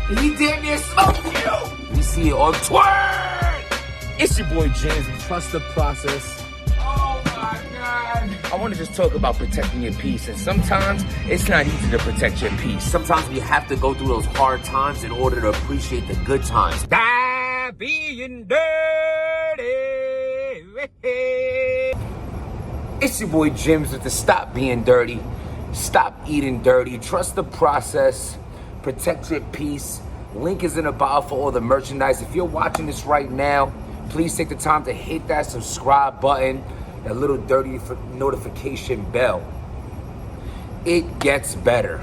He damn near smoked you. We see it on Twitter. It's your boy James. Trust the process. Oh my God. I want to just talk about protecting your peace. And sometimes it's not easy to protect your peace. Sometimes we have to go through those hard times in order to appreciate the good times. Die being dirty. It's your boy Jims with the Stop Being Dirty. Stop eating dirty. Trust the process. Protect your peace. Link is in the bio for all the merchandise. If you're watching this right now, please take the time to hit that subscribe button, that little dirty notification bell. It gets better.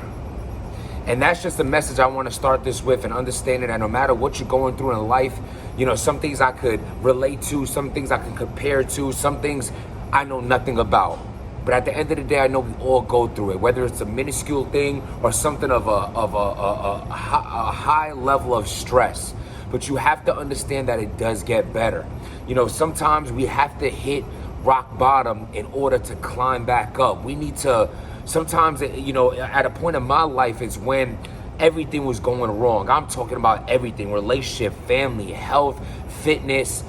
And that's just the message I want to start this with, and understanding that no matter what you're going through in life, you know, some things I could relate to, some things I can compare to, some things I know nothing about. But at the end of the day, I know we all go through it, whether it's a minuscule thing or something of a high level of stress. But you have to understand that it does get better. You know, sometimes we have to hit rock bottom in order to climb back up. We need to, sometimes, you know, at a point in my life, it's when everything was going wrong. I'm talking about everything: relationship, family, health, fitness,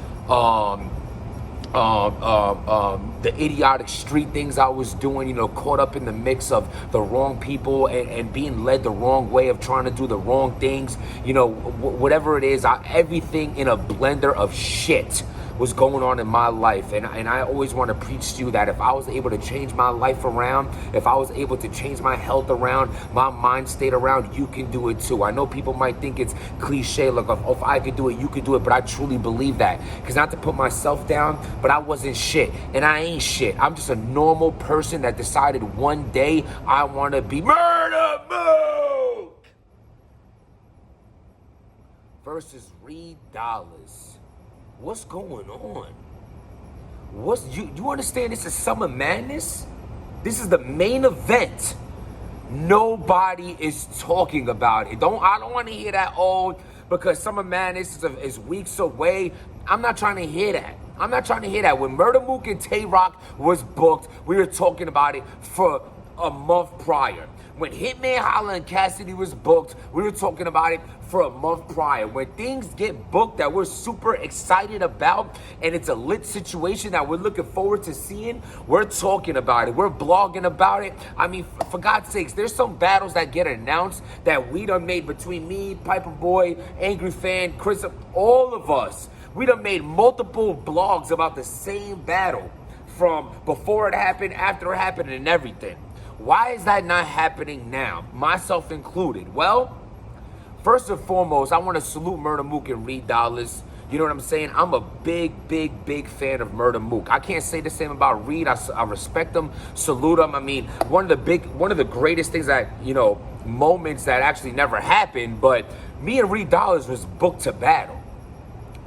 the idiotic street things I was doing, you know, caught up in the mix of the wrong people and being led the wrong way of trying to do the wrong things, you know, whatever it is, everything in a blender of shit was going on in my life. And I always want to preach to you that if I was able to change my life around, if I was able to change my health around, my mind state around, you can do it too. I know people might think it's cliche, like, if I could do it, you could do it, but I truly believe that. Because not to put myself down, but I wasn't shit, and I ain't shit. I'm just a normal person that decided one day I want to be Murder Mook versus Dollaz. What's going on? You understand this is Summer Madness? This is the main event. Nobody is talking about it. I don't want to hear that old because Summer Madness is weeks away. I'm not trying to hear that. I'm not trying to hear that. When Murder Mook and Tay Rock was booked, we were talking about it for a month prior. When Hitman Holla and Cassidy was booked, we were talking about it for a month prior. When things get booked that we're super excited about and it's a lit situation that we're looking forward to seeing, we're talking about it. We're blogging about it. I mean, for God's sakes, there's some battles that get announced that we done made between me, Piper Boy, Angry Fan, Chris, all of us. We done made multiple blogs about the same battle from before it happened, after it happened, and everything. Why is that not happening now? Myself included. Well, first and foremost, I want to salute Murder Mook and Dollaz. You know what I'm saying? I'm a big fan of Murder Mook. I can't say the same about Reed. I respect him, salute him. I mean, one of the greatest things that, you know, moments that actually never happened, but me and Dollaz was booked to battle.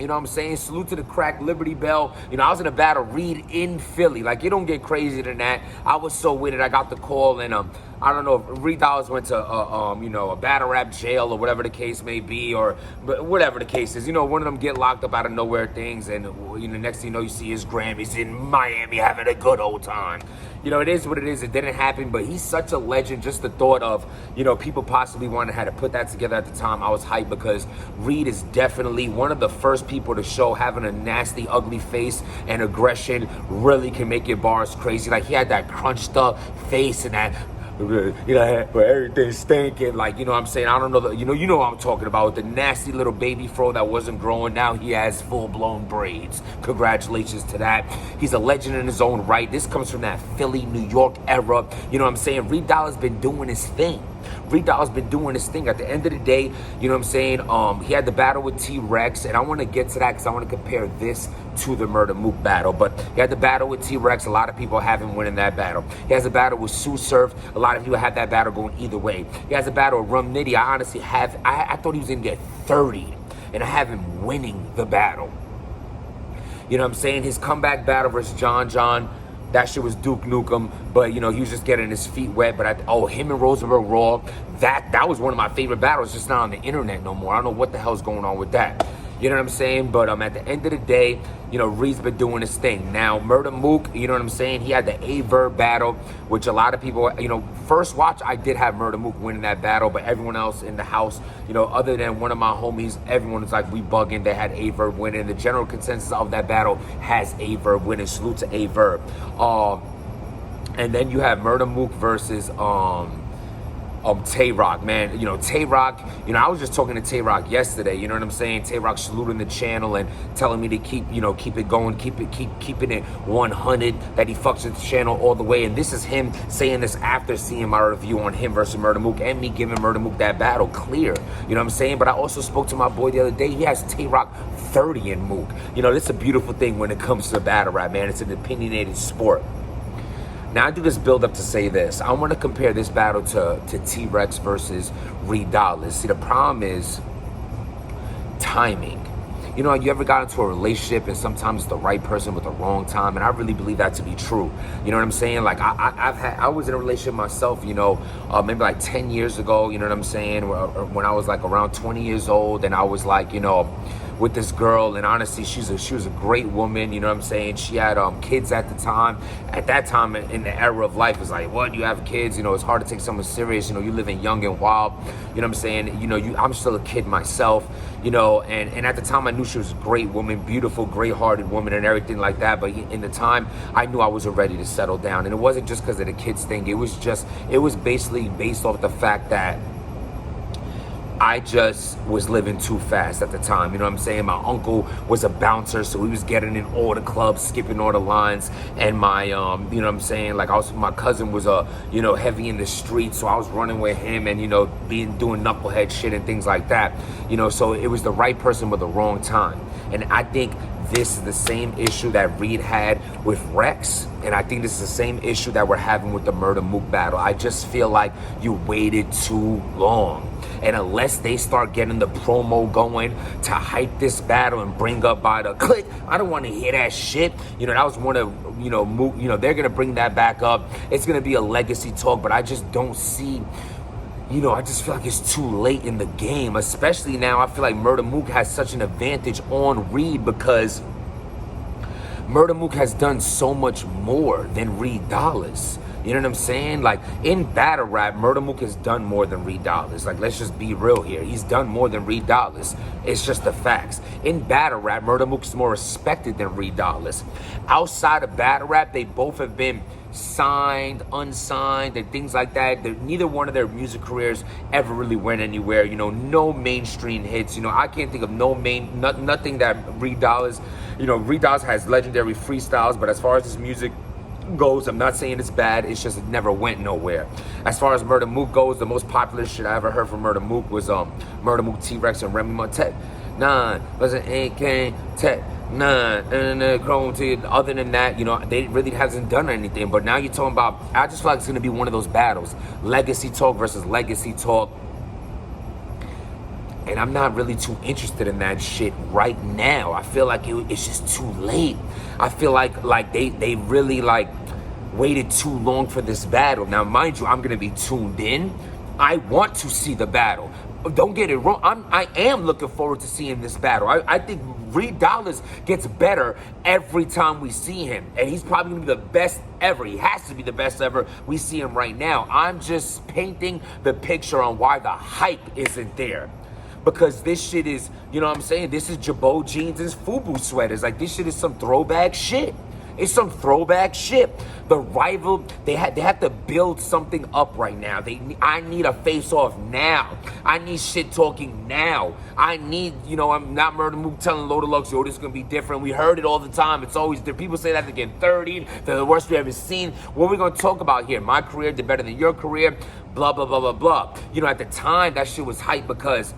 You know what I'm saying? Salute to the crack Liberty Bell. You know, I was in a battle Reed in Philly. Like, you don't get crazier than that. I was so with it. I got the call, and I don't know if Dollaz went to you know, a battle rap jail or whatever the case may be, or whatever the case is. You know, one of them get locked up out of nowhere things, and you know, next thing you know, you see his Grammys in Miami having a good old time. You know, it is what it is. It didn't happen, but he's such a legend. Just the thought of, you know, people possibly wanted to put that together at the time. I was hyped because Reed is definitely one of the first people to show having a nasty, ugly face and aggression really can make your bars crazy. Like, he had that crunched up face and that, you know, where everything stinking, like, you know what I'm saying? I don't know, you know what I'm talking about, with the nasty little baby fro that wasn't growing. Now he has full-blown braids. Congratulations to that. He's a legend in his own right. This comes from that Philly, New York era. You know what I'm saying? Dollaz been doing his thing. Dollaz been doing his thing. At the end of the day, you know what I'm saying? He had the battle with T-Rex, and I want to get to that because I want to compare this to the Murder Mook battle. But he had the battle with T-Rex. A lot of people have him winning that battle. He has a battle with Sue Surf. A lot of people have that battle going either way. He has a battle with Rum Nitty. I honestly I thought he was going to get 30, and I have him winning the battle. You know what I'm saying? His comeback battle versus John, that shit was Duke Nukem, but, you know, he was just getting his feet wet. But him and Roosevelt Raw, that was one of my favorite battles, just not on the internet no more. I don't know what the hell's going on with that. You know what I'm saying? But at the end of the day, you know, Reed's been doing his thing. Now, Murder Mook, you know what I'm saying? He had the A-Verb battle, which a lot of people, you know, first watch, I did have Murder Mook winning that battle, but everyone else in the house, you know, other than one of my homies, everyone was like, we bugging. They had A-Verb winning. The general consensus of that battle has A-Verb winning. Salute to A-Verb. And then you have Murder Mook versus Tay-Rock, man. You know, Tay-Rock, you know, I was just talking to Tay-Rock yesterday, you know what I'm saying? Tay-Rock saluting the channel and telling me to keep, you know, keep it going, keeping it 100, that he fucks with the channel all the way. And this is him saying this after seeing my review on him versus Murder Mook and me giving Murder Mook that battle clear. You know what I'm saying? But I also spoke to my boy the other day. He has Tay-Rock 30 in Mook. You know, this is a beautiful thing when it comes to battle rap, man. It's an opinionated sport. Now, I do this build up to say this. I want to compare this battle to T-Rex versus Reed Dollaz. See, the problem is timing. You know, you ever got into a relationship and sometimes it's the right person with the wrong time? And I really believe that to be true. You know what I'm saying? Like, I was in a relationship myself, you know, maybe like 10 years ago, you know what I'm saying? When I was like around 20 years old, and I was like, you know, with this girl, and honestly, she was a great woman, you know what I'm saying? She had kids at the time. At that time in the era of life, it's like, what, you have kids? You know, it's hard to take someone serious. You know, you living young and wild, you know what I'm saying? You know, I'm still a kid myself, you know, and at the time I knew she was a great woman, beautiful, great-hearted woman and everything like that. But in the time, I knew I wasn't ready to settle down. And it wasn't just because of the kids thing. It was basically based off the fact that I just was living too fast at the time. You know what I'm saying? My uncle was a bouncer, so he was getting in all the clubs, skipping all the lines. And my, you know what I'm saying? Like, my cousin was, you know, heavy in the streets, so I was running with him and, you know, doing knucklehead shit and things like that. You know, so it was the right person with the wrong time. And I think this is the same issue that Reed had with Rex. And I think this is the same issue that we're having with the Murder Mook battle. I just feel like you waited too long. And unless they start getting the promo going to hype this battle and bring up by the click, I don't want to hear that shit. You know, that was one of, you know, Mook, you know, they're going to bring that back up. It's going to be a legacy talk, but I just don't see, you know, I just feel like it's too late in the game. Especially now, I feel like Murder Mook has such an advantage on Reed because Murder Mook has done so much more than Reed Dollaz. You know what I'm saying? Like, in battle rap, Murder Mook has done more than Reed Dollaz. Like, let's just be real here. He's done more than Reed Dollaz. It's just the facts. In battle rap, Murder Mook is more respected than Reed Dollaz. Outside of battle rap, they both have been signed, unsigned, and things like that. Neither one of their music careers ever really went anywhere. You know, no mainstream hits. You know, I can't think of nothing that Reed Dollaz, you know, Reed Dollaz has legendary freestyles, but as far as his music goes, I'm not saying it's bad, it's just it never went nowhere. As far as Murder Mook goes, the most popular shit I ever heard from Murder Mook was Murder Mook, T-Rex, and Remy Martech. Nah, wasn't AK Tech. Nah, Chrome to. Other than that, you know, they really hasn't done anything. But now you're talking about, I just feel like it's gonna be one of those battles, legacy talk versus legacy talk. And I'm not really too interested in that shit right now. I feel like it's just too late. I feel like they really like waited too long for this battle. Now, mind you, I'm gonna be tuned in. I want to see the battle. Don't get it wrong. I am looking forward to seeing this battle. I think Reed Dollaz gets better every time we see him. And he's probably gonna be the best ever. He has to be the best ever. We see him right now. I'm just painting the picture on why the hype isn't there. Because this shit is, you know what I'm saying? This is Jabot jeans and FUBU sweaters. Like, this shit is some throwback shit. It's some throwback shit. The rival, they have to build something up right now. I need a face-off now. I need shit talking now. I need, you know, I'm not Murder Mook telling Load of Lux, yo, this is gonna be different. We heard it all the time. It's always there. People say that they're getting 30, they're the worst we ever seen. What are we gonna talk about here? My career did better than your career, blah, blah, blah, blah, blah. You know, at the time, that shit was hype because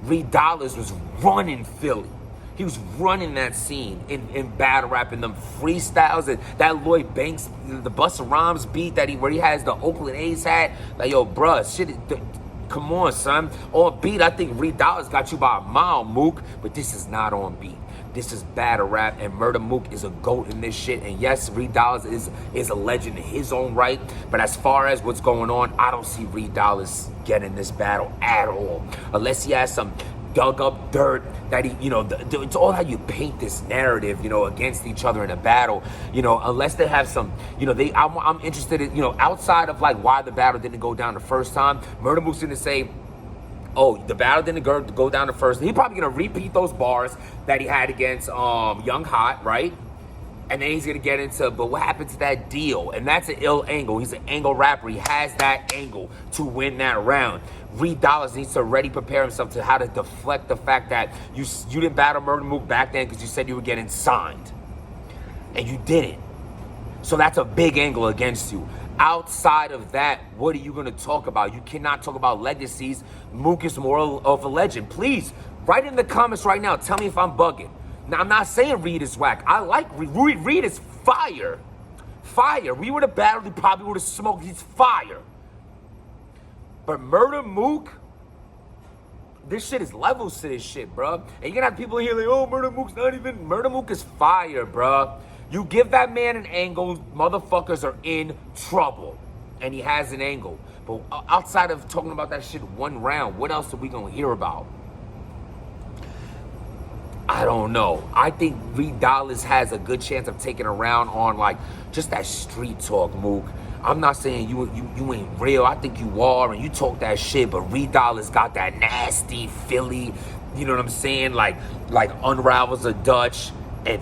Reed Dollaz was running Philly. He was running that scene in battle rap and them freestyles and that Lloyd Banks, the Busta Rhymes beat where he has the Oakland A's hat. Like, yo, bruh, shit, come on, son. On beat, I think Reed Dollaz got you by a mile, Mook, but this is not on beat. This is battle rap, and Murder Mook is a GOAT in this shit. And yes, Reed Dollaz is a legend in his own right. But as far as what's going on, I don't see Reed Dollaz getting this battle at all. Unless he has some dug up dirt, that he, you know, it's all how you paint this narrative, you know, against each other in a battle, you know, unless they have some, you know, I'm interested in, you know, outside of like why the battle didn't go down the first time. Murder Mook's gonna say, oh, the battle didn't go down the first. He's probably gonna repeat those bars that he had against Young Hot, right? And then he's gonna get into, but what happened to that deal? And that's an ill angle. He's an angle rapper. He has that angle to win that round. Reed Dollaz needs to already prepare himself to how to deflect the fact that you didn't battle Murder Mook back then because you said you were getting signed, and you didn't. So that's a big angle against you. Outside of that, what are you going to talk about? You cannot talk about legacies. Mook is more of a legend. Please, write in the comments right now. Tell me if I'm bugging. Now, I'm not saying Reed is whack. I like Reed. Reed is fire. Fire. We would have battled. He probably would have smoked. He's fire. But Murder Mook, this shit is levels to this shit, bro. And you're going to have people here like, oh, Murder Mook's not even. Murder Mook is fire, bro. You give that man an angle, motherfuckers are in trouble. And he has an angle. But outside of talking about that shit one round, what else are we going to hear about? I don't know. I think Reed Dollaz has a good chance of taking a round on like just that street talk, Mook. I'm not saying you ain't real. I think you are, and you talk that shit. But Reed Dollaz got that nasty Philly, you know what I'm saying? Like unravels a Dutch and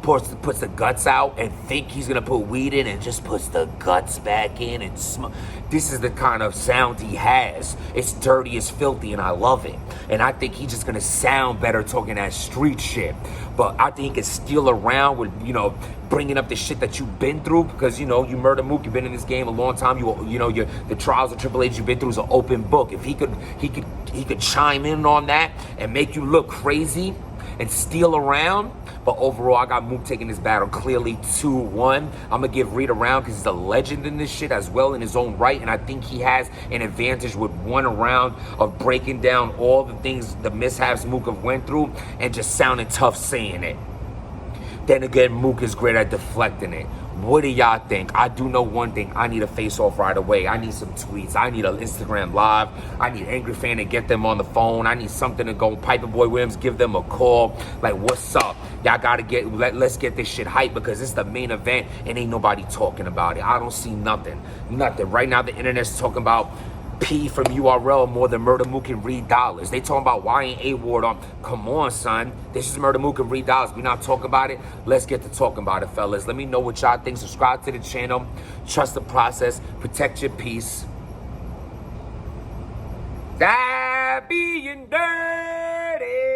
puts the guts out and think he's gonna put weed in and just puts the guts back in and smoke. This is the kind of sound he has. It's dirty, it's filthy, and I love it. And I think he's just gonna sound better talking that street shit. But I think he can steal around with, you know, bringing up the shit that you've been through, because, you know, you Murder Mook, you've been in this game a long time. You know, the trials of Triple H you've been through is an open book. If he could chime in on that and make you look crazy and steal around. But overall, I got Mook taking this battle clearly 2-1. I'm going to give Reed a round because he's a legend in this shit as well in his own right. And I think he has an advantage with one round of breaking down all the things, the mishaps Mook have went through and just sounding tough saying it. Then again, Mook is great at deflecting it. What do y'all think? I do know one thing. I need a face-off right away. I need some tweets. I need an Instagram live. I need Angry Fan to get them on the phone. I need something to go. Piper Boy Williams, give them a call. Like, what's up? Y'all got to let's get this shit hyped because it's the main event and ain't nobody talking about it. I don't see nothing. Nothing. Right now, the internet's talking about P from URL more than Murder Mook and Reed Dollaz. They talking about why ain't A-Ward on. Come on, son. This is Murder Mook and Reed Dollaz. We not talking about it. Let's get to talking about it, fellas. Let me know what y'all think. Subscribe to the channel. Trust the process. Protect your peace. That being dirty.